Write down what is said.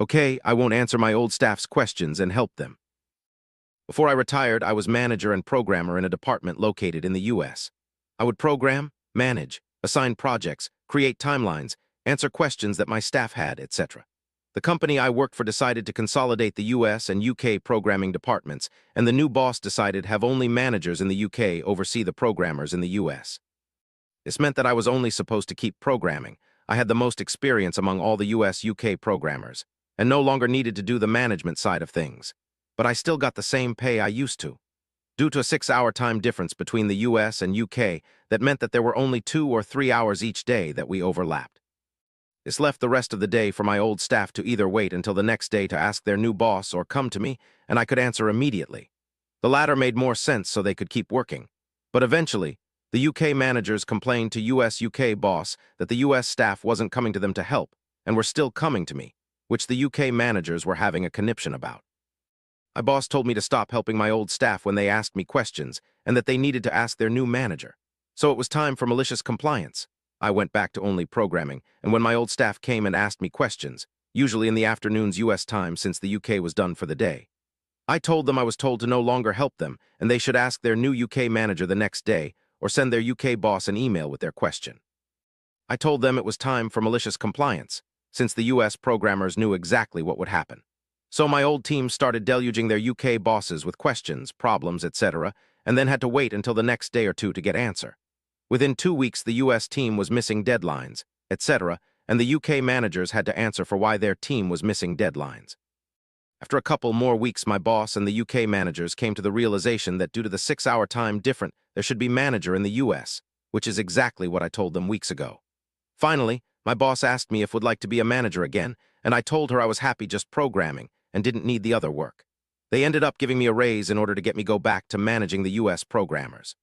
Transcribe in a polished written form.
Okay, I won't answer my old staff's questions and help them. Before I retired, I was manager and programmer in a department located in the US. I would program, manage, assign projects, create timelines, answer questions that my staff had, etc. The company I worked for decided to consolidate the US and UK programming departments, and the new boss decided have only managers in the UK oversee the programmers in the US. This meant that I was only supposed to keep programming. I had the most experience among all the US-UK programmers, and no longer needed to do the management side of things. But I still got the same pay I used to. Due to a 6-hour time difference between the US and UK, that meant that there were only 2 or 3 hours each day that we overlapped. This left the rest of the day for my old staff to either wait until the next day to ask their new boss or come to me, and I could answer immediately. The latter made more sense so they could keep working. But eventually, the UK managers complained to US-UK boss that the US staff wasn't coming to them to help, and were still coming to me, which the UK managers were having a conniption about. My boss told me to stop helping my old staff when they asked me questions, and that they needed to ask their new manager. So it was time for malicious compliance. I went back to only programming, and when my old staff came and asked me questions, usually in the afternoons US time since the UK was done for the day, I told them I was told to no longer help them, and they should ask their new UK manager the next day, or send their UK boss an email with their question. I told them it was time for malicious compliance, since the US programmers knew exactly what would happen. So my old team started deluging their UK bosses with questions, problems, etc., and then had to wait until the next day or two to get answer. Within 2 weeks, the US team was missing deadlines, etc., and the UK managers had to answer for why their team was missing deadlines. After a couple more weeks, my boss and the UK managers came to the realization that due to the 6-hour time difference, there should be manager in the US, which is exactly what I told them weeks ago. Finally, my boss asked me if would like to be a manager again, and I told her I was happy just programming and didn't need the other work. They ended up giving me a raise in order to get me go back to managing the US programmers.